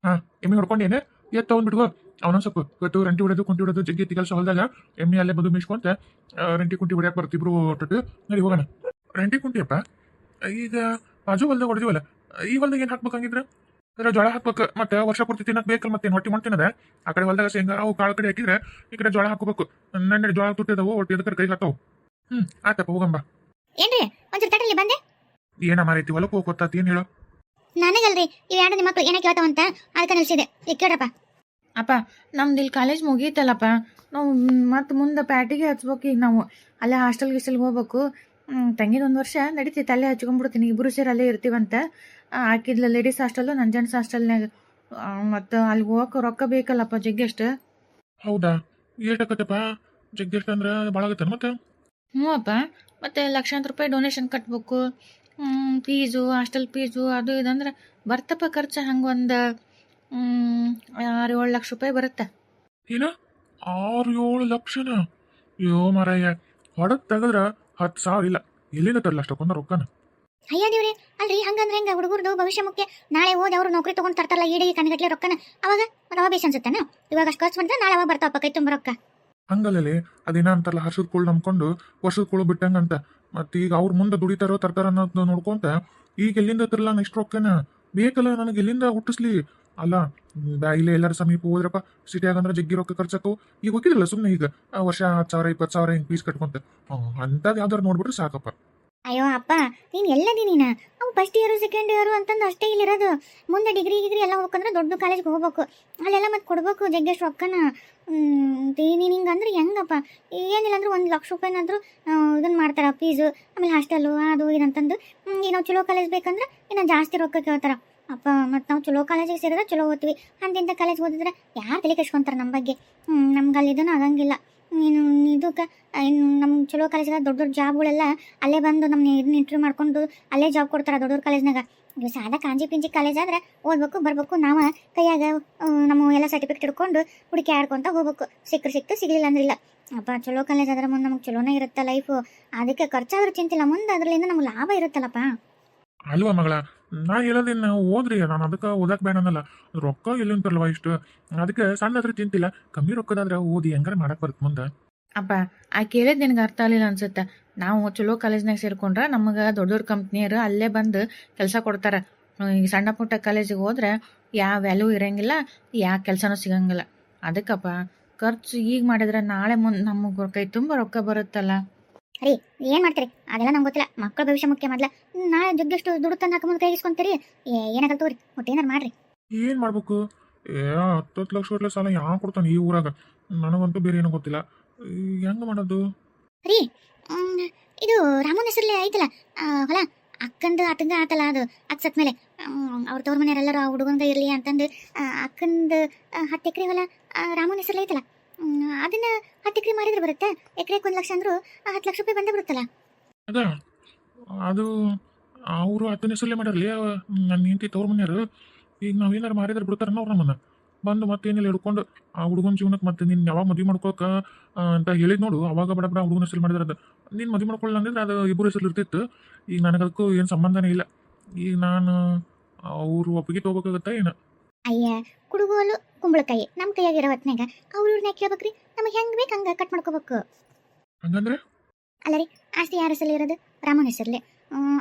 ಹಾ, ಎಮ್ಮೆ ಹೊಡ್ಕೊಂಡೇನೆ ಎತ್ತು ತಗೊಂಡ್ಬಿಟ್ಕೋ. ಅವನೊಂದ್ ಸ್ವಲ್ಪ ಇವತ್ತು ರಂಟಿ ಹೊಡೆದು ಕುಂಟಿ ಹೊಡೆದು ಜಗ್ಗಿ ಕೆಲಸ ಹೊಲ್ದಾಗ ಎಮ್ಮೆ ಅಲ್ಲೇ ಬದು ಮಿಸ್ಕೊಂತ ರಂಟಿ ಕುಂಟಿ ಹೊಡ್ಯಾಕ್ ಬರ್ತಿಬ್ರು ಒಟ್ಟು ನಡಿ ಹೋಗೋಣ. ರಂಟಿ ಕುಂಟಿಯಪ್ಪ ಈಗ ಬಾಜು ಹೊಲ್ದಾಗ ಹೊಡೆದಿವಲ್ಲ, ಈ ಹೊಲ್ದಾಗ ಏನ್ ಹಾಕ್ಬೇಕಂಗಿದ್ರ ಅದ್ರ ಜೋಳ ಹಾಕ್ಬೇಕು. ಮತ್ತೆ ವರ್ಷ ಪೂರ್ತಿ ತಿನ್ನಕ್ ಬೇಕಲ್ಲ, ಮತ್ತೆ ಹೊಟ್ಟಿ ಮಾಡ್ತೀನದ ಆ ಕಡೆ ಹೊಲ್ದಾಗ ಶೇಂಗಾ ಅವು ಕಾಳು ಕಡೆ ಹಾಕಿದ್ರೆ ಈ ಕಡೆ ಜೋಳ ಹಾಕೋಬೇಕು. ನನ್ನ ಜೋಳ ತುಟ್ಟಿದವು ಒಟ್ಟು ಎದಕ್ಕರ ಕೈ ಹಾಕ್ತಾವು. ಆತಪ್ಪ ಹೋಗಂಬ. ಏನ್ರಿ ಒಂಚೂರು ತಟಲಿ ಬಂದೆ. ಏನ ಮಾರೈತಿ ಹೊಲಕ್ಕೆ ಹೋಗೋತ್ತಾತ ಏನ್ ಹೇಳು. ನನಗಲ್ರಿ ಇವ್ ಎರಡು ನಿಮ್ಮ ಮಕ್ಳು ಏನ ಕೇಳ್ತಾವಂತ ಅದಕ್ಕೆ ನಿಲ್ಸಿದೆ. ಈಗ ಕೇಳ್ರಪ್ಪ. ಅಪ್ಪ ನಮ್ದು ಇಲ್ಲಿ ಕಾಲೇಜ್ ಮುಗೀತಲ್ಲಪ್ಪ, ನಾವು ಮತ್ತೆ ಮುಂದೆ ಪ್ಯಾಟಿಗೆ ಹಚ್ಬೇಕು. ಈಗ ನಾವು ಅಲ್ಲೇ ಹಾಸ್ಟೆಲ್ ಗಿಸ್ಟೆಲ್ಗೆ ಹೋಗ್ಬೇಕು. ತಂಗಿದ ಒಂದು ವರ್ಷ ನಡೀತೈತೆ, ಅಲ್ಲೇ ಹಚ್ಕೊಂಡ್ಬಿಡ್ತೀನಿ. ಇಬ್ಬರು ಸೇರಿ ಅಲ್ಲೇ ಇರ್ತೀವಂತ. ಹಾಕಿದ್ಲ ಲೇಡೀಸ್ ಹಾಸ್ಟೆಲ್ಲು, ನನ್ನ ಜೆಂಟ್ಸ್ ಹಾಸ್ಟೆಲ್ನಾಗ. ಮತ್ತು ಅಲ್ಲಿ ಹೋಗಕ್ಕೆ ರೊಕ್ಕ ಬೇಕಲ್ಲಪ್ಪ ಜಗ್ಗೆಷ್ಟು. ಹೌದಾ, ಏಟಕತ್ತಪ್ಪ ಜಗ್ಗೆಷ್ಟ ಅಂದ್ರ ಭಾಳ ಆಗತ್ತ ಮತ್ತೆ. ಹ್ಞೂ ಅಪ್ಪ, ಮತ್ತು ಲಕ್ಷಾಂತರ ರೂಪಾಯಿ ಡೊನೇಷನ್ ಕಟ್ಬೇಕು. ಫೀಸು, ಹಾಸ್ಟೆಲ್ ಫೀಸು ಅದು ಇದಂದ್ರೆ ಬರ್ತಪ್ಪ ಖರ್ಚು. ಹಂಗೆ ಒಂದು 6-7 ಲಕ್ಷ ರೂಪಾಯಿ ಬರುತ್ತೆ. ಏನ 6-7 ಲಕ್ಷನ? ಅಯ್ಯೋ ಮಾರಾಯ, ಹೊಡದ್ ತೆಗದ್ರ 10,000 ಇಲ್ಲ. ಎಲ್ಲಿಂದ ತರಲ್ಲ ಅಷ್ಟೊಂದು ರೊಕ್ಕನ? ಅಯ್ಯ ದೇವ್ರಿ, ಅಲ್ರಿ ಹಂಗಂದ್ರೆ ಹೆಂಗ? ಹುಡುಗರ್ದು ಭವಿಷ್ಯ ಮುಖ್ಯ. ನಾಳೆ ಓದಿ ಅವ್ರು ನೌಕರಿ ತಗೊಂಡ್ ತರ್ತಾರಲ್ಲ ಈಡಿಗೆ ಕಣ್ಗಟ್ಲೆ ರೊಕ್ಕನ, ಅವಾಗ ರವ ಬೇಸ್ ಅನ್ಸುತ್ತಾನ. ಇವಾಗ ಅಷ್ಟು ಖರ್ಚು ಮಾಡಿದ್ರೆ ನಾಳೆ ಅವಾಗ ಬರ್ತಾವಪ್ಪ ಕೈ ತುಂಬ ರೊಕ್ಕ. ಹಂಗಲ್ಲೇ ಅದೇನ ಅಂತಾರಲ್ಲ, ಹರ್ಷದ ಕೂಳು ನಂಬ್ಕೊಂಡು ವರ್ಷದ ಕೂಳು ಬಿಟ್ಟಂಗಂತ. ಮತ್ತೆ ಈಗ ಅವ್ರ ಮುಂದೆ ದುಡಿತಾರೋ ತರ್ತಾರ ಅನ್ನೋದು ನೋಡ್ಕೊಂತ ಈಗ ಎಲ್ಲಿಂದ ತರಲ್ಲ ಇಷ್ಟು ರೊಕ್ಕನ? ಬೇಕಲ್ಲ ನನಗೆ, ಎಲ್ಲಿಂದ ಹುಟ್ಟಿಸ್ಲಿ? ಅಲ್ಲ ಇಲ್ಲೇ ಎಲ್ಲರ ಸಮೀಪ ಹೋದ್ರಪ್ಪ, ಸಿಟಿಯಾಗ ಅಂದ್ರೆ ಜಗ್ಗಿ ರೊಕ್ಕ ಖರ್ಚಾಕವು. ಈಗ ಹೋಗಿದ್ರಲ್ಲ ಸುಮ್ಮನೆ ಈಗ ವರ್ಷ 10,000 20,000 ಹಿಂಗೆ ಫೀಸ್ ಕಟ್ಕೊಂತ ಅಂಥದ್ದು ಯಾವ್ದಾರು ನೋಡ್ಬಿಟ್ರೆ ಸಾಕಪ್ಪ. ಅಯ್ಯೋ ಅಪ್ಪ, ನೀನು ಎಲ್ಲದಿ ನೀನು? ಅವು ಫಸ್ಟ್ ಇಯರು ಸೆಕೆಂಡ್ ಇಯರು ಅಂತಂದು ಅಷ್ಟೇ ಇಲ್ಲಿರೋದು. ಮುಂದೆ ಡಿಗ್ರಿ ಎಲ್ಲ ಹೋಗ್ಬೇಕಂದ್ರೆ ದೊಡ್ಡ ಕಾಲೇಜ್ಗೆ ಹೋಗ್ಬೇಕು. ಅಲ್ಲೆಲ್ಲ ಮತ್ತೆ ಕೊಡ್ಬೇಕು ಜಗ್ಗೆಷ್ಟು ರೊಕ್ಕನ. ನೀನು ಹಿಂಗಂದ್ರೆ ಹೆಂಗಪ್ಪ? ಏನಿಲ್ಲ ಅಂದ್ರೆ 1 ಲಕ್ಷ ರೂಪಾಯಿನಾದ್ರೂ ಇದನ್ನು ಮಾಡ್ತಾರೆ ಫೀಸು. ಆಮೇಲೆ ಹಾಸ್ಟೆಲು ಅದು ಇದಂತಂದು. ಈಗ ನಾವು ಚಲೋ ಕಾಲೇಜ್ ಬೇಕಂದ್ರೆ ಇನ್ನು ಜಾಸ್ತಿ ರೊಕ್ಕ ಕೇಳ್ತಾರೆ ಅಪ್ಪ. ಮತ್ತು ನಾವು ಚಲೋ ಕಾಲೇಜಿಗೆ ಸೇರಿದ್ರೆ ಚಲೋ ಓದ್ತೀವಿ. ಅಂತಿಂಥ ಕಾಲೇಜ್ ಓದಿದ್ರೆ ಯಾರು ತಲೆ ಕೆಡ್ಸ್ಕೊಂತಾರೆ ನಮ್ಮ ಬಗ್ಗೆ? ನಮ್ಗೆ ಅಲ್ಲಿದೂ ಆಗಂಗಿಲ್ಲ. ನೀನು ಇದಕ್ಕೆ ನಮ್ಮ ಚಲೋ ಕಾಲೇಜ್ಗೆ ದೊಡ್ಡ ದೊಡ್ಡ ಜಾಬ್ಗಳೆಲ್ಲ ಅಲ್ಲೇ ಬಂದು ನಮ್ಮ ಇದನ್ನ ಇಂಟರ್ವ್ಯೂ ಮಾಡ್ಕೊಂಡು ಅಲ್ಲೇ ಜಾಬ್ ಕೊಡ್ತಾರೆ ದೊಡ್ಡ ದೊಡ್ಡ ಕಾಲೇಜ್ನಾಗ. ಇದು ಸಾದಾ ಕಾಂಜಿ ಪಿಂಜಿ ಕಾಲೇಜ್ ಆದರೆ ಓದ್ಬೇಕು ಬರಬೇಕು, ನಾವು ಕೈಯಾಗ ನಮ್ಮ ಎಲ್ಲ ಸರ್ಟಿಫಿಕೇಟ್ ಹಿಡ್ಕೊಂಡು ಹುಡುಕಿ ಆಡ್ಕೊತ ಹೋಗ್ಬೇಕು. ಸಿಕ್ತು ಸಿಗಲಿಲ್ಲ ಅಂದ್ರೆ ಇಲ್ಲ ಅಪ್ಪ. ಚಲೋ ಕಾಲೇಜ್ ಆದ್ರೆ ಮುಂದೆ ನಮ್ಗೆ ಚಲೋನೇ ಇರುತ್ತೆ ಲೈಫು. ಅದಕ್ಕೆ ಖರ್ಚಾದ್ರೂ ಚಿಂತಿಲ್ಲ, ಮುಂದೆ ಅದರಿಂದ ನಮ್ಗೆ ಲಾಭ ಇರುತ್ತಲ್ಲಪ್ಪ. ಅಲ್ವಾ ಮಗಳ, ನಾ ಹೇಳೋದೇನು ಓದ್ರಿ, ನಾನು ಅದಕ್ಕೆ ಓದಕ್ಕೆ ಬೇಡ ಅನ್ನಲ್ಲ. ರೊಕ್ಕ ಎಲ್ಲಿಂತಲ್ವ ಇಷ್ಟು, ಅದಕ್ಕೆ ಸಣ್ಣ ಹತ್ರ ಚಿಂತಿಲ್ಲ. ಕಮ್ಮಿ ರೊಕ್ಕದಾದ್ರೆ ಓದಿ ಹೆಂಗಾರ ಮಾಡಕ್ ಬರುತ್ತೆ ಮುಂದೆ. ಅಪ್ಪ ಆ ಕೇಳಿದ್ ನಿನಗೆ ಅರ್ಥ ಆಗಲಿಲ್ಲ ಅನ್ಸುತ್ತೆ. ನಾವು ಚಲೋ ಕಾಲೇಜ್ನಾಗ ಸೇರ್ಕೊಂಡ್ರೆ ನಮಗೆ ದೊಡ್ಡ ದೊಡ್ಡ ಕಂಪ್ನಿಯರು ಅಲ್ಲೇ ಬಂದು ಕೆಲಸ ಕೊಡ್ತಾರೆ. ಈಗ ಸಣ್ಣ ಪುಟ್ಟ ಕಾಲೇಜಿಗೆ ಹೋದ್ರೆ ಯಾವ ವ್ಯಾಲ್ಯೂ ಇರೋಂಗಿಲ್ಲ, ಯಾವ ಕೆಲಸನೂ ಸಿಗಂಗಿಲ್ಲ. ಅದಕ್ಕಪ್ಪ ಖರ್ಚು ಈಗ ಮಾಡಿದ್ರೆ ನಾಳೆ ಮುಂದೆ ನಮಗೆ ಕೈ ತುಂಬ ರೊಕ್ಕ ಬರುತ್ತಲ್ಲ. ರೀ ಏನು ಮಾಡ್ತೀರಿ ಅದೆಲ್ಲ ನಮ್ಗೆ ಗೊತ್ತಿಲ್ಲ. ಮಕ್ಕಳ ಭವಿಷ್ಯ ಮುಖ್ಯ. ಮೊದಲ ನಾಳೆ ಜಗ್ಗೆಷ್ಟು ದುಡ್ಡು ತಂದು ಹಾಕ ಮುಂದೆ ಕೈಗಿಸ್ಕೊಂತೀರಿ. ಏನಾಗಲ್ಲ ತಗೋರಿ, ಒಟ್ಟೇನಾರು ಮಾಡ್ರಿ. ಏನ್ ಮಾಡ್ಬೇಕು? 10 ಲಕ್ಷ ಗಟ್ಟಲೆ ಸಾಲ ಯಾವ ಕೊಡ್ತಾನೆ ಈ ಊರಾಗ? ನನಗಂತೂ ಬೇರೆ ಏನೂ ಗೊತ್ತಿಲ್ಲ. ಹೆಂಗ ಮಾಡೋದು? ರೀ ಇದು ರಾಮನ ಹೆಸರಲ್ಲೇ ಐತಲ್ಲ ಹೊಲ, ಅಕ್ಕಂದು ಆತಂಗ ಆತಲ್ಲ, ಅದು ಅಕ್ಕ ಸತ್ ಮೇಲೆ ಅವ್ರ ತವ್ರ ಮನೆಯವರೆಲ್ಲರೂ ಆ ಹುಡುಗಂಗ ಇರಲಿ ಅಂತಂದು ಅಕ್ಕಂದು 10 ಎಕರೆ ಹೊಲ ರಾಮನ ಹೆಸರಲ್ಲೇ ಐತಲ್ಲ. ಅದನ್ನ 10 ಎಕರೆ ಮಾಡಿದ್ರೆ ಬರುತ್ತೆ. ಎಕರೆಗೆ 1 ಲಕ್ಷ ಅಂದ್ರು 10 ಲಕ್ಷ ರೂಪಾಯಿ ಬಂದೇ ಬಿಡುತ್ತಲ್ಲ. ಅದ ಅದು ಅವರು ಹತ್ತನೇ ಸಲ ಮಾಡ್ಯಾರಲಿ ನನ್ನ ಹೆಂಡತಿ ತವ್ರ ಮನೆಯವರು. ಈಗ ನಾವೇನಾರು ಮಾರಿದ್ರೆ ಬಿಡ್ತಾರನ್ನ ಅವ್ರು ನಮ್ಮನ್ನ ಬಂದು ಮತ್ತೇನಿಲ್ಲ ಹಿಡ್ಕೊಂಡು ಆ ಹುಡುಗನ ಜೀವನಕ್ಕೆ ಮತ್ತೆ ನೀನು ಯಾವಾಗ ಮದುವೆ ಮಾಡ್ಕೋಕ ಅಂತ ಹೇಳಿದ್ ನೋಡು. ಅವಾಗ ಬಡ ಬಡ ಹುಡುಗನ ಹೆಸರು ಮಾಡಿದ್ರೆ ಅದು ನೀನು ಮದುವೆ ಮಾಡ್ಕೊಳ್ಳ ಅಂದಿದ್ರೆ ಅದು ಇಬ್ಬರು ಹೆಸರು ಇರ್ತಿತ್ತು. ಈಗ ನನಗದಕ್ಕೂ ಏನು ಸಂಬಂಧನೇ ಇಲ್ಲ. ಈಗ ನಾನು ಅವರು ಒಪ್ಪಿಗೆ ತೊಗೋಬೇಕಾಗತ್ತಾ ಏನು? ಅಯ್ಯ ಕುಡುಗೋಲು ಕುಂಬಳಕಾಯಿ ನಮ್ಮ ಕೈಯಾಗಿರೋ ಹೊತ್ನಾಗ ಅವ್ರನ್ನ ಕೇಳ್ಬೇಕ್ರಿ. ನಮಗೆ ಹೆಂಗೆ ಬೇಕು ಹಂಗೆ ಕಟ್ ಮಾಡ್ಕೋಬೇಕು. ಹಂಗಂದ್ರೆ ಅಲ್ಲ ರೀ, ಆಸ್ತಿ ಯಾರ ಹೆಸರಲ್ಲಿ ಇರೋದು? ರಾಮನ ಹೆಸರಲ್ಲಿ.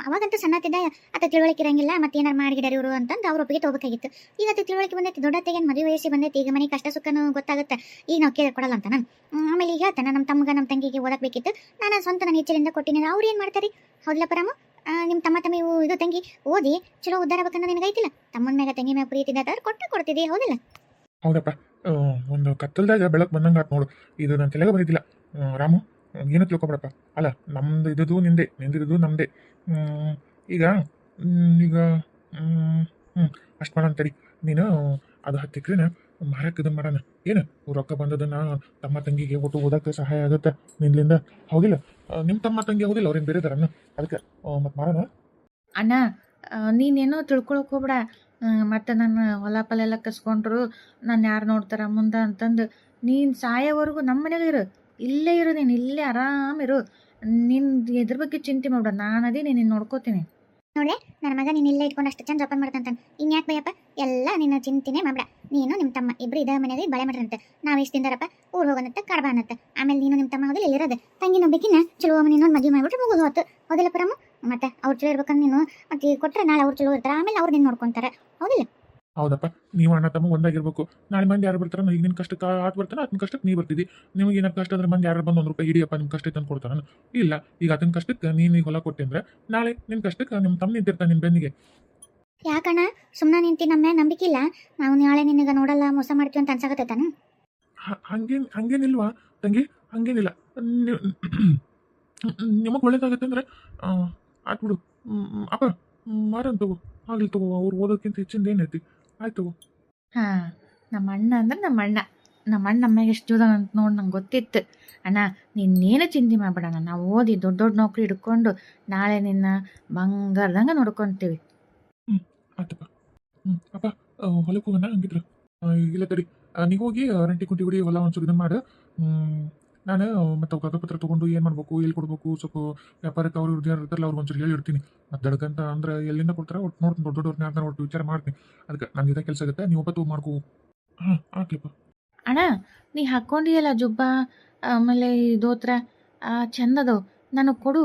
ಅವಾಗಂತೂ ಸಣ್ಣತ್ತಿದ್ದ ಅತ್ತ ತಿಳುವಳಿಕೆ ಇರಂಗಿಲ್ಲ. ಮತ್ತೆ ಏನಾರು ಮಾಡಿಗಿಡಾರ ಇವರು ಅಂತಂದು ಅವ್ರ ಒಪ್ಪಿಗೆ ತೊಗೋಬೇಕಾಗಿತ್ತು. ಈಗ ಅದು ತಿಳುವಳಿಕೆ ಬಂದೈತಿ, ದೊಡ್ಡತ್ತೆಗೆ ಮದುವೆ ವಯಸ್ಸಿ ಬಂದೈತಿ. ಈಗ ಮನೆ ಕಷ್ಟ ಸುಖನೂ ಗೊತ್ತಾಗುತ್ತೆ. ಈಗ ನಾವು ಕೇಳ್ಕೊಡಲ್ಲ ಅಂತ ನಾನು. ಆಮೇಲೆ ಈಗ ಹೇಳ್ತಾನೆ ನಮ್ಮ ತಮ್ಮಗೆ ನಮ್ಮ ತಂಗಿಗೆ ಓದಕ್ಕೆ ಬೇಕಿತ್ತು, ನಾನು ಸ್ವಂತ ನನ್ನ ಹೆಚ್ಚಲಿಂದ ಕೊಟ್ಟಿನಿ. ಅವ್ರು ಏನು ಮಾಡ್ತಾರೆ? ಹೌದಲ್ಲ ಪರಾಮ? ನಿಮ್ಮ ತಮ್ಮ ಇದು ತಂಗಿ ಓದಿ ಚಲೋ ಉದ್ಧಾರ ಬೇಕಂದ್ರೆ ನಿನಗೈತಿಲ್ಲ. ತಮ್ಮನ ಮ್ಯಾಗ ತಂಗಿ ಮ್ಯಾಗ ಪ್ರೀತಿ ಇದ್ದ ಕೊಟ್ಟೆ ಕೊಡ್ತಿದ್ದಿ, ಹೌದಿಲ್ಲ? ಹೌದಪ್ಪ, ಒಂದು ಕತ್ತಲ್ದಾಗ ಬೆಳಕು ಬಂದಂಗೆ ಆತು ನೋಡು. ಇದು ನನ್ನ ತಲೆಗೆ ಬಂದಿದ್ದಿಲ್ಲ. ರಾಮು, ಏನು ತಿಳ್ಕೊಬೇಡಪ್ಪ. ಅಲ್ಲ, ನಮ್ದು ಇದ್ದು ನಿಂದೆ, ನಿಂದಿದ್ದು ನಮ್ಮದೇ. ಈಗ ಈಗ ಅಷ್ಟು ಮಾಡೋಣ ತಡಿ. ನೀನು ಅದು 10 ಎಕರೆನ ಮಾರಕ್ಕೆ ಇದನ್ನು ಮಾಡೋಣ ಏನು? ರೊಕ್ಕ ಬಂದದನ್ನು ತಮ್ಮ ತಂಗಿಗೆ ಒಟ್ಟು ಓದೋಕ್ಕೆ ಸಹಾಯ ಆಗುತ್ತೆ ನಿನ್ನಿಂದ, ಹೌದಿಲ್ಲ? ನಿಮ್ಮ ತಮ್ಮ ತಂಗಿ ಹೌದಿಲ್ಲ, ಅವ್ರೇನು ಬೇರೆದಾರನ್ನ, ಅದಕ್ಕೆ ಮತ್ತೆ ಮಾಡೋಣ. ಅಣ್ಣ ನೀನೇನೋ ತಿಳ್ಕೊಳಕ್ ಹೋಗ್ಬೇಡ. ಮತ್ತು ನನ್ನ ಹೊಲ ಪಲ ಎಲ್ಲ ಕಸ್ಕೊಂಡ್ರು ನಾನು ಯಾರು ನೋಡ್ತಾರ ಮುಂದೆ ಅಂತಂದು ನೀನು ಸಾಯೋವರೆಗೂ ನಮ್ಮ ಮನೆಗೆ ಇರು. ಇಲ್ಲೇ ಇರು, ನೀನು ಇಲ್ಲೇ ಆರಾಮಿರು. ನಿನ್ನ ಇದ್ರ ಬಗ್ಗೆ ಚಿಂತೆ ಮಾಡ್ಬೇಡ, ನಾನು ಅದೇ ನೀನು ನೋಡ್ಕೋತೀನಿ. ನೋಡ್ರೆ ನನ್ನ ಮಗ ನೀನು ಇಲ್ಲೇ ಇಟ್ಕೊಂಡು ಅಷ್ಟು ಚಂದ ಜೋಪಾನ ಮಾಡ್ತಾನೆ. ಇನ್ಯಾಕೆ ಭಯಪ್ಪ, ಎಲ್ಲ ನಿನ್ನ ಚಿಂತೆನೆ ಮಾಡ್ಬೇಡ. ನೀನು ನಿಮ್ಮ ತಮ್ಮ ಇಬ್ರು ಇದೇ ಮನೆಯಾಗ ಬಳೆ ಮಾಡ್ರಂತೆ. ನಾವು ಎಷ್ಟು ತಿಂದಾರಪ್ಪ, ಊರು ಹೋಗೋಣತ್ತೆ ಕಡಬ ಅನ್ನತ್ತೆ. ಆಮೇಲೆ ನೀನು ನಿಮ್ಮ ತಮ್ಮ ಹೋಗಲಿ ಇಲ್ಲಿರೋದು ತಂಗಿ ನಂಬಿಕಿನ ಚಲೋ ನೀನು ಮದುವೆ ಮಾಡ್ಬಿಟ್ರೆ ಮುಗಿದು ಹೋತು. ಹೌದಿಲ್ಲ ಪರಮ್ಮ? ಮತ್ತೆ ಅವ್ರು ಚಲೋ ಇರ್ಬೇಕಂದ್ರೆ ನೀನು ಮತ್ತೆ ಕೊಟ್ಟರೆ ನಾಳೆ ಅವ್ರು ಚಲೋ ಇರ್ತಾರೆ, ಆಮೇಲೆ ಅವ್ರು ನಿನ್ನ ನೋಡ್ಕೊಂತಾರೆ. ಹೌದಿಲ್ಲ? ಹೌದಪ್ಪ, ನೀವು ಅಣ್ಣ ತಮ್ಮ ಒಂದಾಗಿರ್ಬೇಕು. ನಾಳೆ ಮಂದಿ ಯಾರು ಬರ್ತಾರ, ಈಗ ನಿನ್ನ ಕಷ್ಟಕ್ಕೆ ಆತ ಬರ್ತಾನೆ, ಆತನ ಕಷ್ಟಕ್ಕೆ ನೀ ಬರ್ತಿದ್ದಿ. ನಿಮಗೆ ಏನಾರು ಕಷ್ಟ ಅಂದ್ರೆ ಮಂದಿ ಯಾರು ಬಂದು ₹1 ಹಿಡಿಯಪ್ಪ ನಿಮ್ಮ ಕಷ್ಟ ತಂದು ಕೊಡ್ತಾನ? ಇಲ್ಲ, ಈಗ ಆತನ ಕಷ್ಟಕ್ಕೆ ನೀನು ಈಗ ಹೊಲ ಕೊಟ್ಟೆ ಅಂದ್ರೆ ನಾಳೆ ನಿನ್ನ ಕಷ್ಟಕ್ಕೆ ನಿಮ್ಮ ತಮ್ಮ ನಿಂತಿರ್ತಾನೆ ನಿನ್ನ ಬೆನ್ನಿಗೆ. ಯಾಕಣ್ಣ ಸುಮ್ಮನೆ ನಿಂತಿ, ನಮ್ಮ ಮ್ಯಾಗ ನಂಬಿಕೆ ಇಲ್ಲ? ನಾವು ನಾಳೆ ನಿನಗೆ ನೋಡಲ್ಲ, ಮೋಸ ಮಾಡ್ತೀವಿ ಅಂತ ಅನ್ಸಾಕತ್ತೈತಾನ? ಹಂಗೇನಿಲ್ವಾ ತಂಗಿ, ಹಂಗೇನಿಲ್ಲ. ನಿಮಗೆ ಒಳ್ಳೇದಾಗತ್ತೆ ಅಂದ್ರೆ ಆಯ್ತು ಬಿಡು. ಅಪ್ಪ ಮಾರನ್ ತಗೋ, ಆಗ್ಲಿ ತಗೋ. ಅವ್ರು ಓದೋಕ್ಕಿಂತ ಹೆಚ್ಚಿಂದ ಏನೈತಿ? ಆಯ್ತು ತಗೋ. ಹಾಂ, ನಮ್ಮ ಅಣ್ಣ ಅಂದ್ರೆ ನಮ್ಮ ಅಣ್ಣ ನಮ್ಮಗೆ ಎಷ್ಟು ಜೋದ ಅಂತ ನೋಡಿ ನಂಗೆ ಗೊತ್ತಿತ್ತು. ಅಣ್ಣ ನಿನ್ನೇನು ಚಿಂತೆ ಮಾಡಬೇಡ, ನಾವು ಓದಿ ದೊಡ್ಡ ದೊಡ್ಡ ನೌಕರಿ ಹಿಡ್ಕೊಂಡು ನಾಳೆ ನಿನ್ನ ಬಂಗಾರದಂಗೆ ನೋಡ್ಕೊತೀವಿ. ಆಯ್ತಪ್ಪ. ಅಪ್ಪ ಹೊಲಕ್ಕೆ ಹೋಗೋಣ ಹಂಗಿದ್ರು? ಇಲ್ಲ ತಡಿ, ನೀವು ಹೋಗಿ ರಂಟಿ ಕುಂಟಿ ಹೊಡಿ, ಹೊಲ ಒಂಚೂರು ಇದನ್ನು ಮಾಡು. ನಾನು ಮತ್ತೆ ಕಾಗದ ಪತ್ರ ತೊಗೊಂಡು ಏನು ಮಾಡ್ಬೇಕು, ಎಲ್ಲಿ ಕೊಡ್ಬೇಕು, ಸ್ವಲ್ಪ ವ್ಯಾಪಾರಕ್ಕೆ ಅವ್ರು ಇರ್ದು ಯಾರು ಇರ್ತಾರಲ್ಲ ಅವ್ರು ಒಂಚೂರು ಹೇಳಿರ್ತೀನಿ. ಮತ್ತು ದಡ್ಕಂತ ಅಂದ್ರೆ ಎಲ್ಲಿಂದ ಕೊಡ್ತಾರೆ ಒಟ್ಟು ನೋಡ್ತೀನಿ, ದೊಡ್ಡ ದೊಡ್ಡವ್ರನ್ನ ಯಾರನ್ನ ಒಟ್ಟು ವಿಚಾರ ಮಾಡ್ತೀನಿ. ಅದಕ್ಕೆ ನನಗೆ ಇದೇ ಕೆಲಸ ಆಗುತ್ತೆ, ನೀವು ಒಬ್ಬತ್ತು ಮಾಡ್ಕೋ. ಹಾಂ ಆಗ್ಲಿಪ್ಪ. ಅಣ್ಣ ನೀ ಹಾಕ್ಕೊಂಡಿಯಲ್ಲ ಜುಬ್ಬ ಆಮೇಲೆ ಈ ದೋತ್ರ ಚಂದ ಅದಾವು, ನನಗೆ ಕೊಡು.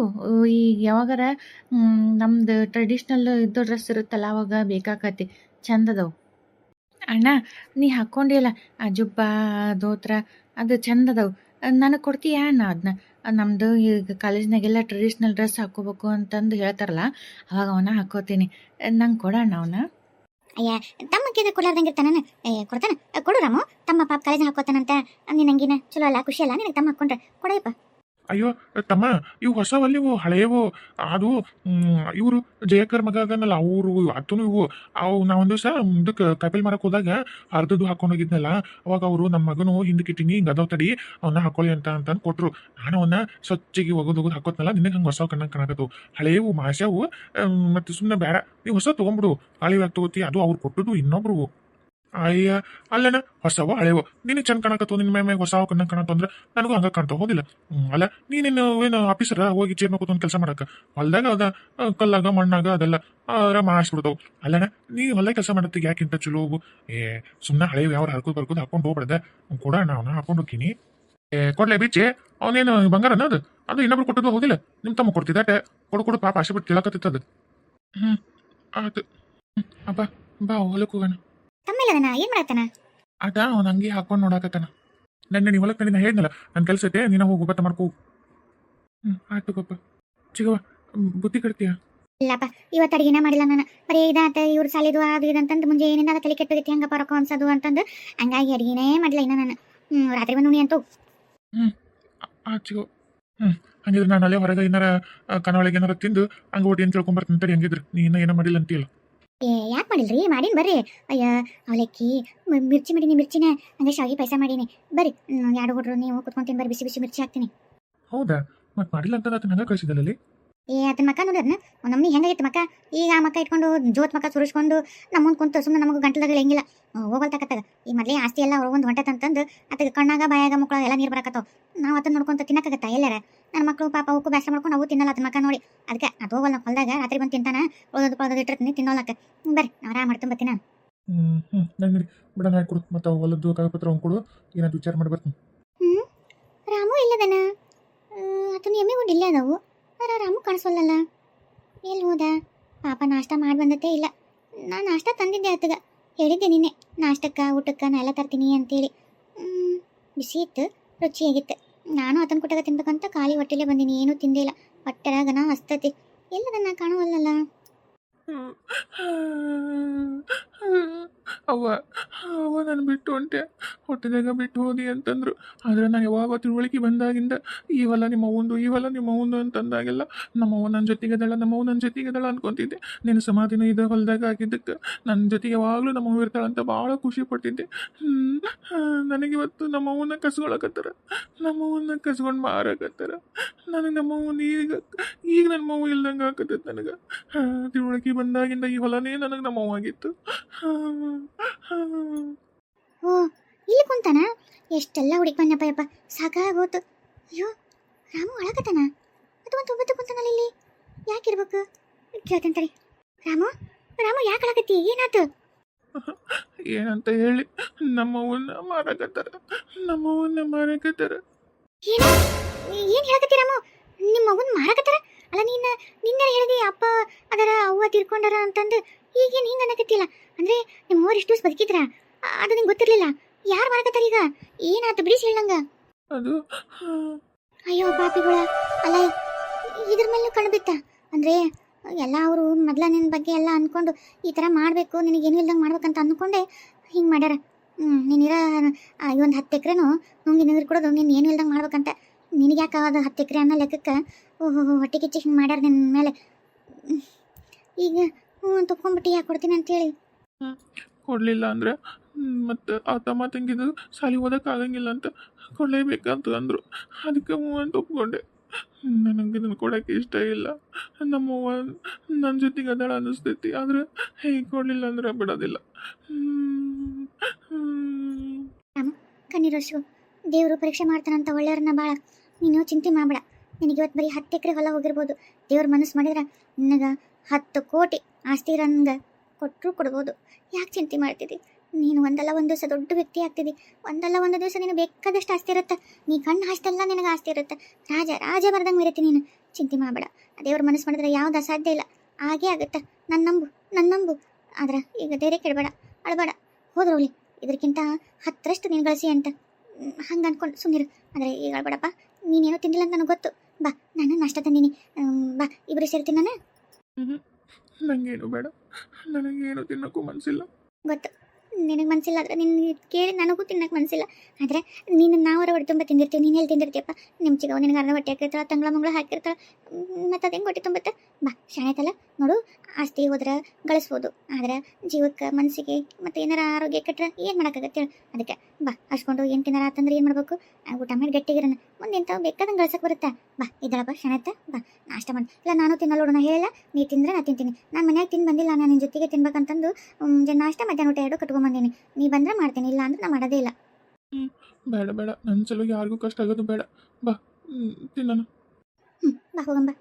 ಈಗ ಯಾವಾಗಾರ ನಮ್ದು ಟ್ರೆಡಿಷ್ನಲ್ ಇದು ಡ್ರೆಸ್ ಇರುತ್ತಲ್ಲ ಅವಾಗ ಬೇಕಾಕತಿ, ಚಂದ ಅದಾವು. ಅಣ್ಣ ನೀ ಹಾಕ್ಕೊಂಡಿಯಲ್ಲ ಆ ಜುಬ್ಬ ದೋತ್ರ ಅದು ಚಂದ ಅದಾವು, ನನಗೆ ಕೊಡ್ತೀಯ ಅಣ್ಣ ಅದನ್ನ? ನಮ್ಮದು ಈಗ ಕಾಲೇಜ್ನಾಗೆಲ್ಲ ಟ್ರೆಡಿಷ್ನಲ್ ಡ್ರೆಸ್ ಹಾಕ್ಕೋಬೇಕು ಅಂತಂದು ಹೇಳ್ತಾರಲ್ಲ, ಅವಾಗ ಅವನ್ನ ಹಾಕ್ಕೋತೀನಿ. ನಂಗೆ ಕೊಡೋಣ ಅವನ್ನ. ಅಯ್ಯ, ತಮ್ಮ ಕೇಳಿದ್ರೆ ಕೊಡ್ಲಾರ್ದಂಗೆ ಇರ್ತಾನ? ಕೊಡ್ತಾನ, ಕೊಡು ರಾಮು. ತಮ್ಮ ಪಾಪ ಕಾಲೇಜ್ ಹಾಕೋತಾನಂತ ನೀನು ಹಂಗಿನ ಚಲೋ ಅಲ್ಲ, ಖುಷಿ ಅಲ್ಲ ನಿನಗೆ ತಮ್ಮ ಹಾಕ್ಕೊಂಡ್ರೆ? ಕೊಡಯಪ್ಪ. ಅಯ್ಯೋ ತಮ್ಮ, ಇವು ಹೊಸವಲ್ಲಿ, ಇವು ಹಳೆಯವು. ಅದು ಇವರು ಜಯಕರ್ ಮಗ ಅದನ್ನಲ್ಲ ಅವರು ಅತ್ತೂ ಇವು. ಅವು ನಾವೊಂದು ದಿವಸ ಇದಕ್ಕೆ ಕಪಿಲ್ ಮರಕ್ಕೆ ಹೋದಾಗ ಅರ್ಧದ್ದು ಹಾಕೊಂಡು ಹೋಗಿದ್ನಲ್ಲ, ಅವಾಗ ಅವರು ನಮ್ಮ ಮಗನು ಹಿಂದಕ್ಕೆ ಇಟ್ಟಿನಿ ಹಿಂಗೆ ಅದಾವ ತಡಿ ಅವನ್ನ ಹಾಕೊಳ್ಳಿ ಅಂತ ಕೊಟ್ಟರು. ನಾನು ಅವನ್ನ ಸ್ವಚ್ಛಗೆ ಒಗದು ಹಾಕೋತ್ನಲ್ಲ, ನಿನಗೆ ಹಂಗೆ ಹೊಸ ಕಣ್ಣಂಗೆ ಕಾಣಕತ್ತವು. ಹಳೆಯವು ಮಾಸ್ಯಾವು, ಮತ್ತು ಸುಮ್ಮನೆ ಬೇಡ, ನೀವು ಹೊಸ ತೊಗೊಂಬಿಡು. ಹಳೆಯಾಗಿ ತಗೋತಿ, ಅದು ಅವ್ರು ಕೊಟ್ಟದ್ದು ಇನ್ನೊಬ್ರು. ಅಯ್ಯ ಅಲ್ಲಣ್ಣ, ಹೊಸವ ಹಳೆವು ನೀನು ಚಂದ ಕಾಣಕತ್ತು, ನಿನ್ನ ಮ್ಯಾಗ ಹೊಸ ಕಣ್ಣಂಗೆ ಕಾಣತ್ತು ಅಂದ್ರೆ ನನಗೂ ಹಂಗೆ ಕಾಣ್ತಾವ. ಹೋದಿಲ್ಲ? ಅಲ್ಲ ನೀನೇನು ಏನು ಆಫೀಸರ ಹೋಗಿ ಚೇರ್ ಕೂತ್ಕೊಂಡು ಕೆಲಸ ಮಾಡಕ್ಕೆ? ಹೊಲ್ದಾಗ ಅದ ಕಲ್ಲಾಗ ಮಣ್ಣಾಗ ಅದೆಲ್ಲ ಮಾಡಿಸ್ಬಿಡ್ತಾವು. ಅಲ್ಲಣ್ಣ ನೀ ಹೊಲ ಕೆಲಸ ಮಾಡತ್ತಿಗೆ ಯಾಕಿಂತ ಚಲೋ ಸುಮ್ಮನೆ ಹಳೆವು ಯಾವ ಹರ್ಕೋದು ಬರ್ಕೋದು ಹಾಕೊಂಡು ಹೋಗ್ಬಿಡ್ದೆ. ಕೂಡ ಅವನ ಹಾಕೊಂಡು ಹೋಗ್ತೀನಿ. ಕೊಡ್ಲೆ ಬೀಚೆ, ಅವನೇನು ಬಂಗಾರ ಅನ್ನೋದು ಅದು ಇನ್ನೊಬ್ರು ಕೊಟ್ಟದ್ದು. ಹೋದಿಲ್ಲ? ನಿಮ್ಮ ತಮ್ಮ ಕೊಡ್ತಿದ್ದಾಟೆ, ಕೊಡು ಪಾಪ ಆಸೆ ಬಿಟ್ಟು ಕೇಳಕತ್ತಿತ್ತದು. ಆಯ್ತು. ಅಪ್ಪ ಬಾ ಹೊಲಕ್ಕೆ ಹೋಗೋಣ. ತಮ್ಮೆಲ್ಲದನ ಏನ್ ಮಾಡತ್ತಾನ? ಆಟ ಅವ್ನು ಹಂಗೆ ಹಾಕೊಂಡು ನೋಡಾಕತ್ತಾನ. ನನ್ನ ನೀವು ಹೊಲಕ್ಕೆ ನಾ ಹೇಳಿದ್ನಲ್ಲ, ನನ್ನ ಕೆಲಸ ಐತೆ, ನೀನು ಹೋಗು ಬತ್ತ ಮಾಡ್ಕೋ. ಆಯ್ತು ಗಪ್ಪ. ಚಿಗವ ಬುದ್ಧಿ ಕಡ್ತೀಯ? ಇಲ್ಲಪ್ಪ, ಇವತ್ತು ಅಡಿಗೆನ ಮಾಡಿಲ್ಲ ನಾನು. ಬರೀ ಇದಾತ ಇವ್ರು ಸಾಲಿದು ಅದು ಇದಂತಂದು ಮುಂಜೆ ಏನಿಂದ ಅದ ತಲೆ ಕೆಟ್ಟೋಗೈತಿ ಹಂಗ ಪರಕೋ ಅನ್ಸೋದು ಅಂತಂದು ಹಂಗಾಗಿ ಅಡಿಗೆನೇ ಮಾಡಿಲ್ಲ ಇನ್ನ ನಾನು. ರಾತ್ರಿ ಬಂದು ಉಣಿ ಅಂತೂ. ಚಿಗೋ. ಹಂಗಿದ್ರೆ ನಾನು ಅಲ್ಲೇ ಹೊರಗೆ ಏನಾರ ಕನೊಳಗೆ ಏನಾರ ತಿಂದು ಹಂಗೆ ಒಟ್ಟು ಏನು ತಿಳ್ಕೊಂಬರ್ತೀನಿ ತಡಿ. ಹಂಗಿದ್ರೆ ನೀ ಇನ್ನೂ ಏನೋ ಮಾಡಿಲ್ಲ ಅಂತೀಯಲ್ಲ? ಯಾಕೆ ಮಾಡಿಲ್ರಿ? ಮಾಡೀನಿ ಬರ್ರಿ. ಅಯ್ಯ ಅವಲಕ್ಕಿ ಮಿರ್ಚಿ ಮಾಡೀನಿ, ಮಿರ್ಚಿನ ಹಂಗೆ ಶಾವಿಗೆ ಪಾಯಸ ಮಾಡೀನಿ. ಬರ್ರಿ ಎರಡು ಹುಡ್ರು ನೀವು ಕುತ್ಕೊಂತೀನಿ, ಬರ್ರಿ ಬಿಸಿ ಬಿಸಿ ಮಿರ್ಚಿ ಹಾಕ್ತೀನಿ. ಹೌದಾ? ಮತ್ತೆ ಮಾಡಿಲ್ಲ ಅಂತ ಅದನ್ನ ಹಂಗೆ ಕಳಿಸಿದಲ್ಲಲ್ಲಿ? ಆತನ ಮಕ್ಕ ನೋಡಿದ್ನ ನಮ್ಮನಿ ಹೆಂಗಾಗಿತ್ತು ಮಕ್ಕ. ಈಗ ಆ ಮಕ್ಕ ಇಟ್ಕೊಂಡು ಜೋತ್ ಮಕ್ಕ ಸುರಿಸ್ಕೊಂಡು ನಮ್ಮನ್ನು ಕುಂತು ಸುಮ್ಮನೆ ನಮಗೆ ಗಂಟಲದಾಗ ಹೆಂಗಿಲ್ಲ ಹೋಗಲ್ತಕತ್ತಾಗ. ಈ ಮೊದಲೇ ಆಸ್ತಿ ಎಲ್ಲ ಹೊರಗೊಂದು ಹೊಂಟತಂತಂದು ಅದಕ್ಕೆ ಕಣ್ಣಾಗ ಬಾಯಾಗ ಮಕ್ಕಳು ಎಲ್ಲ ನೀರು ಬರಕತ್ತಾವ. ನಾವು ಅದನ್ನ ನೋಡ್ಕೊಂತ ತಿನ್ನಕ್ಕಾಗತ್ತಾ ಎಲ್ಲಾರ? ನನ್ನ ಮಕ್ಕಳು ಪಾಪ ಅವಕ್ಕೂ ಬ್ಯಾಸ ಮಾಡ್ಕೊಂಡು ಅವು ತಿನ್ನಲ್ಲ ಅದನ್ನ ಮಕ್ಕ ನೋಡಿ. ಅದಕ್ಕೆ ಅದು ಹೋಗಲ್ಲ ಹೊಲ್ದಾಗ ರಾತ್ರಿ ಬಂದು ತಿಂತಾನ, ಉಳ್ದದು ಇಟ್ಟಿರ್ತೀನಿ ತಿನ್ನೋಲಕ್ಕ. ಬರ್ರಿ ನಾವು ಆರಾಮ ಮಾಡ್ತೀನಿ ಬತ್ತೀನ. ನಂಗೆ ಬಿಡ ನಾಯಿ ಕೊಡು, ಮತ್ತು ಹೊಲದ್ದು ಕಾಗಪತ್ರ ಅವ್ನು ಕೊಡು, ಏನಾದ್ರು ವಿಚಾರ ಮಾಡಿ ಬರ್ತೀನಿ. ರಾಮು ಇಲ್ಲದನ? ಆತನ ಎಮ್ಮೆ ಗುಂಡು ಇಲ್ಲೇ ಅದಾವು, ರಾಮು ಕಾಣಿಸೋಲ್ಲಲ್ಲ. ಎಲ್ಲಿ ಹೋದ ಪಾಪ? ನಾಷ್ಟ ಮಾಡಿ ಬಂದತ್ತೇ ಇಲ್ಲ. ನಾನು ನಾಷ್ಟ ತಂದಿದ್ದೆ ಆತಗ, ಹೇಳಿದ್ದೆ ನಿನ್ನೆ ನಾಷ್ಟಕ್ಕೆ ಊಟಕ್ಕೆ ನಾ ಎಲ್ಲ ತರ್ತೀನಿ ಅಂತೇಳಿ. ಬಿಸಿ ಇತ್ತು, ರುಚಿಯಾಗಿತ್ತು. ನಾನು ಆತನ ಕೊಟ್ಟಾಗ ತಿನ್ಬೇಕಂತ ಖಾಲಿ ಹೊಟ್ಟೆಲೇ ಬಂದೀನಿ, ಏನೂ ತಿಂದೇ ಇಲ್ಲ. ಹೊಟ್ಟೆರಾಗನ ಹಸ್ತತಿ. ಎಲ್ಲದನ್ನ ಕಾಣುವಲ್ಲಲ್ಲ. ಅವ್ವ ನಾನು ಬಿಟ್ಟು ಹೊಂಟೆ, ಹೊಟ್ಟೆದಾಗ ಬಿಟ್ಟು ಹೋದಿ ಅಂತಂದ್ರು. ಆದರೆ ನಾನು ಯಾವಾಗ ತಿಳುವಳಿಕೆ ಬಂದಾಗಿಂದ ಈ ಹೊಲ ನಿಮ್ಮ ಅವಂದು ಅಂತಂದಾಗೆಲ್ಲ ನಮ್ಮವ್ವ ನನ್ನ ಜೊತೆಗೆದಳ ಅನ್ಕೊತಿದ್ದೆ. ನಿನ್ನ ಸಮಾಧಿನ ಇದೆ ಹೊಲದಾಗ ಆಗಿದ್ದಕ್ಕೆ ನನ್ನ ಜೊತೆಗೆ ಯಾವಾಗಲೂ ನಮ್ಮವ್ವ ಇರ್ತಾಳಂತ ಭಾಳ ಖುಷಿ ಪಟ್ಟಿದ್ದೆ. ನನಗಿವತ್ತು ನಮ್ಮವ್ವನ ಕಸ್ಕೊಳಕತ್ತಾರ, ನಮ್ಮವ್ವನ ಕಸ್ಕೊಂಡು ಮಾರಕತ್ತಾರ. ನನಗೆ ನಮ್ಮವ್ವನ ಈಗ ನನ್ನ ಮಗು ಇಲ್ದಂಗೆ ಆಕತ್ತೈತೆ. ನನಗೆ ತಿಳುವಳಿಕೆ ಬಂದಾಗಿಂದ ಈ ಹೊಲನೇ ನನಗೆ ನಮ್ಮವ್ವ ಆಗಿತ್ತು. ಓ ಇಲ್ಲಿ ಕುಂತಾನ? ಎಷ್ಟೆಲ್ಲ ಹುಡುಕಿ ಬಂದಪ್ಪ ಯಪ್ಪ, ಸಾಕಾಗೋತು. ಅಯ್ಯೋ ರಾಮು ಒಳಗತಾನ? ಅದು ಒಂದು ಒಬ್ಬತ್ತು ಕುಂತಾನಲ್ಲ ಇಲ್ಲಿ, ಯಾಕಿರ್ಬೇಕು? ಕೇಳ್ತಂತರಿ. ರಾಮು ರಾಮು ಯಾಕೆ ಅಳಕತ್ತಿ? ಏನಾತು? ಏನಂತ ಹೇಳಿ ನಮ್ಮವನ್ನ ಮಾರಕತ್ತಾರ. ಏನು ಏನು ಹೇಳಕತ್ತಿ ರಾಮು? ನಿಮ್ಮ ಮಗುನ್ ಮಾರಕತ್ತಾರ? ಅಲ್ಲ ನಿನ್ನೆ ಹೇಳಿದಿ ಅಪ್ಪ ಅದರ ಅವ್ವ ತೀರ್ಕೊಂಡಾರ ಅಂತಂದು ಈಗೇನು ಹಿಂಗೆ ಅನ್ನಕತ್ತಿಲ್ಲ? ಅಂದ್ರೆ ನಿಮ್ಮ ಅವ್ರು ಎಷ್ಟು ದಿವಸ ಬದುಕಿದ್ರ ಅದು ನಿಂಗೆ ಗೊತ್ತಿರ್ಲಿಲ್ಲ? ಯಾರು ಮಾರಕತ್ತಾರ ಈಗ? ಏನಾತು ಬಿಡಿಸಿ ಹೇಳಂಗ. ಅದು ಅಯ್ಯೋ ಪಾಪಿಗಳ, ಅಲ್ಲ ಇದ್ರ ಮೇಲೂ ಕಣ್ಣು ಬಿತ್ತ ಅಂದ್ರೆ ಎಲ್ಲ ಅವರು ಮೊದಲ ನಿನ್ನ ಬಗ್ಗೆ ಎಲ್ಲ ಅಂದ್ಕೊಂಡು ಈ ಥರ ಮಾಡಬೇಕು, ನಿನಗೇನು ಇಲ್ದಂಗೆ ಮಾಡ್ಬೇಕಂತ ಅಂದ್ಕೊಂಡೆ ಹಿಂಗೆ ಮಾಡ್ಯಾರ. ನೀನಿರ ಒಂದು 10 ಎಕರೆನೂ ನುಂಗಿ ನೀರು ಕೊಡೋದು ನೀನು ಏನು ಇಲ್ದಂಗೆ ಮಾಡ್ಬೇಕಂತ. ನಿನಗೆ ಯಾಕೆ ಅದು 10 ಎಕರೆ ಅನ್ನೋ ಲೆಕ್ಕಕ್ಕೆ ಹೊಟ್ಟೆ ಕಿಚ್ಚಿ ಹಿಂಗೆ ಮಾಡ್ಯಾರ ನಿನ್ನ ಮೇಲೆ. ಈಗ ತೊಗೊಂಡ್ಬಿಟ್ಟು ಯಾಕೆ ಕೊಡ್ತೀನಿ ಅಂತೇಳಿ ಕೊಡಲಿಲ್ಲ ಅಂದ್ರೆ ಮತ್ತು ಆ ತಮ್ಮ ತಂಗಿದು ಸಾಲಿ ಓದೋಕ್ಕಾಗಂಗಿಲ್ಲ ಅಂತ ಕೊಡಲೇಬೇಕಂತ ಅಂದರು. ಅದಕ್ಕೆ ಅಂತ ಒಪ್ಕೊಂಡೆ. ನನಗೆ ಇದನ್ನು ಕೊಡೋಕ್ಕೆ ಇಷ್ಟ ಇಲ್ಲ. ನಮ್ಮವ್ವ ನನ್ನ ಜೊತೆಗೆ ಅದಳ ಅನ್ನಿಸ್ತೈತಿ. ಆದರೆ ಹೇಗೆ ಕೊಡಲಿಲ್ಲ ಅಂದ್ರೆ ಬಿಡೋದಿಲ್ಲ. ಕಣ್ಣೀರಷ್ಟು ದೇವರು ಪರೀಕ್ಷೆ ಮಾಡ್ತಾನಂತ ಒಳ್ಳೆಯವ್ರನ್ನ ಭಾಳ ನೀನು ಚಿಂತೆ ಮಾಡಬೇಡ. ನಿನಗೆ ಇವತ್ತು ಬರೀ 10 ಎಕರೆ ಹೊಲ ಹೋಗಿರ್ಬೋದು. ದೇವ್ರ ಮನಸ್ಸು ಮಾಡಿದ್ರೆ ನಿನಗೆ 10 ಕೋಟಿ ಆಸ್ತಿ ರಂಗ ಕೊಟ್ಟರು ಕೊಡ್ಬೋದು. ಯಾಕೆ ಚಿಂತೆ ಮಾಡ್ತಿದ್ದಿ? ನೀನು ಒಂದಲ್ಲ ಒಂದು ದಿವಸ ದೊಡ್ಡ ವ್ಯಕ್ತಿ ಆಗ್ತಿದ್ದಿ. ಒಂದಲ್ಲ ಒಂದು ದಿವಸ ನೀನು ಬೇಕಾದಷ್ಟು ಆಸ್ತಿ ಇರುತ್ತೆ. ನೀ ಕಣ್ಣು ಅಷ್ಟೆಲ್ಲ ನಿನಗೆ ಆಸ್ತಿ ಇರುತ್ತೆ. ರಾಜ ಬರ್ದಂಗೆ ಇರುತ್ತೆ. ನೀನು ಚಿಂತೆ ಮಾಡಬೇಡ. ದೇವ್ರ ಮನಸ್ಸು ಮಾಡಿದ್ರೆ ಯಾವ್ದು ಅಸಾಧ್ಯ ಇಲ್ಲ. ಹಾಗೇ ಆಗುತ್ತೆ. ನನ್ನ ನಂಬು. ಆದ್ರೆ ಈಗ ಧೈರ್ಯ ಕೆಡಬೇಡ, ಅಳಬೇಡ. ಹೋದ್ರೋಗ್ಲಿ, ಇದಕ್ಕಿಂತ 10ರಷ್ಟು ನೀನು ಗಳಿಸಿ ಅಂತ ಹಂಗೆ ಅಂದ್ಕೊಂಡು ಸುಮ್ಮನಿರು. ಆದರೆ ಈಗ ಅಳ್ಬೇಡಪ್ಪ. ನೀನೇನೋ ತಿಂದಿಲ್ಲ ಅಂತ ನನಗೆ ಗೊತ್ತು. ಬಾ, ನಾನು ನಾಷ್ಟ ತಂದೀನಿ. ಬಾ, ಇಬ್ಬರು ಸೇರ್ತೀನಿ ನಾನು. ನನಗೇನು ಬೇಡ. ನನಗೇನು ತಿನ್ನೋಕ್ಕೂ ಮನಸ್ಸಿಲ್ಲ. ಗೊತ್ತು ನಿನಗೆ ಮನಸ್ಸಿಲ್ಲ. ಆದರೆ ನಿನ್ನ ಕೇಳಿ ನನಗೂ ತಿನ್ನಕ್ಕೆ ಮನಸ್ಸಿಲ್ಲ. ಆದರೆ ನೀನು ನಾವರ ಹೊಟ್ಟೆ ತುಂಬ ತಿಂದಿರ್ತೀವಿ. ನೀನು ಎಲ್ಲಿ ತಿಂದಿರ್ತೀಯಪ್ಪ? ನಿಮ್ಮ ಚಿಗವ ನಿನಗೆ ಅರ್ಧ ಹೊಟ್ಟೆ ಹಾಕಿರ್ತಾಳೆ, ತಂಗಳ ಮಂಗಳ ಹಾಕಿರ್ತಾಳೆ. ಮತ್ತು ಅದು ಹೆಂಗೆ ಹೊಟ್ಟೆ ತುಂಬುತ್ತೆ? ಬಾ, ಶಾಣೆತಲ್ಲ ನೋಡು. ಆಸ್ತಿ ಹೋದ್ರೆ ಗಳಿಸ್ಬೋದು. ಆದರೆ ಜೀವಕ್ಕೆ ಮನಸ್ಸಿಗೆ ಮತ್ತು ಏನಾರ ಆರೋಗ್ಯ ಕೆಟ್ಟರೆ ಏನು ಮಾಡೋಕ್ಕಾಗತ್ತೆ ಹೇಳು? ಅದಕ್ಕೆ ಬಾ, ಹಚ್ಕೊಂಡು ಏನು ತಿನ್ನಾರ ಆತಂದ್ರೆ ಏನು ಮಾಡಬೇಕು? ಊಟ ಮಾಡಿ ಗಟ್ಟಿಗಿರೋಣ. ಮುಂದೆ ಇಂಥವು ಬೇಕಾದಂಗೆ ಗಳಿಸಕ್ಕೆ ಬರುತ್ತಾ? ಬಾ, ಇದ್ದಾಳಪ್ಪ ಶಾಣೆತ. ಬಾ, ನಾಷ್ಟ ಮಾಡಿ. ಇಲ್ಲ ನಾನು ತಿನ್ನಲ್ಲ ನಾ ಹೇಳ. ನೀ ತಿಂದರೆ ನಾ ತಿಂತೀನಿ. ನಾನು ಮನ್ಯಾಗ ತಿಂದು ಬಂದಿಲ್ಲ. ನಾನು ನಿನ್ನ ಜೊತೆಗೆ ತಿನ್ಬೇಕಂತಂದು ನಾಷ್ಟ ಮಧ್ಯಾಹ್ನ ಊಟ 2 ಕಟ್ಕೊಂಬಂದೀನಿ. ನೀ ಬಂದರೆ ಮಾಡ್ತೀನಿ, ಇಲ್ಲ ಅಂದ್ರೆ ನಾ ಮಾಡೋದೇ ಇಲ್ಲ. ಬೇಡ ನನ್ನ ಸಲುವಾಗಿ ಯಾರಿಗೂ ಕಷ್ಟ ಆಗೋದು ಬೇಡ. ಬಾ, ತಿನ್ನೋಣ. ಬಾ ಹೋಗಂಬ.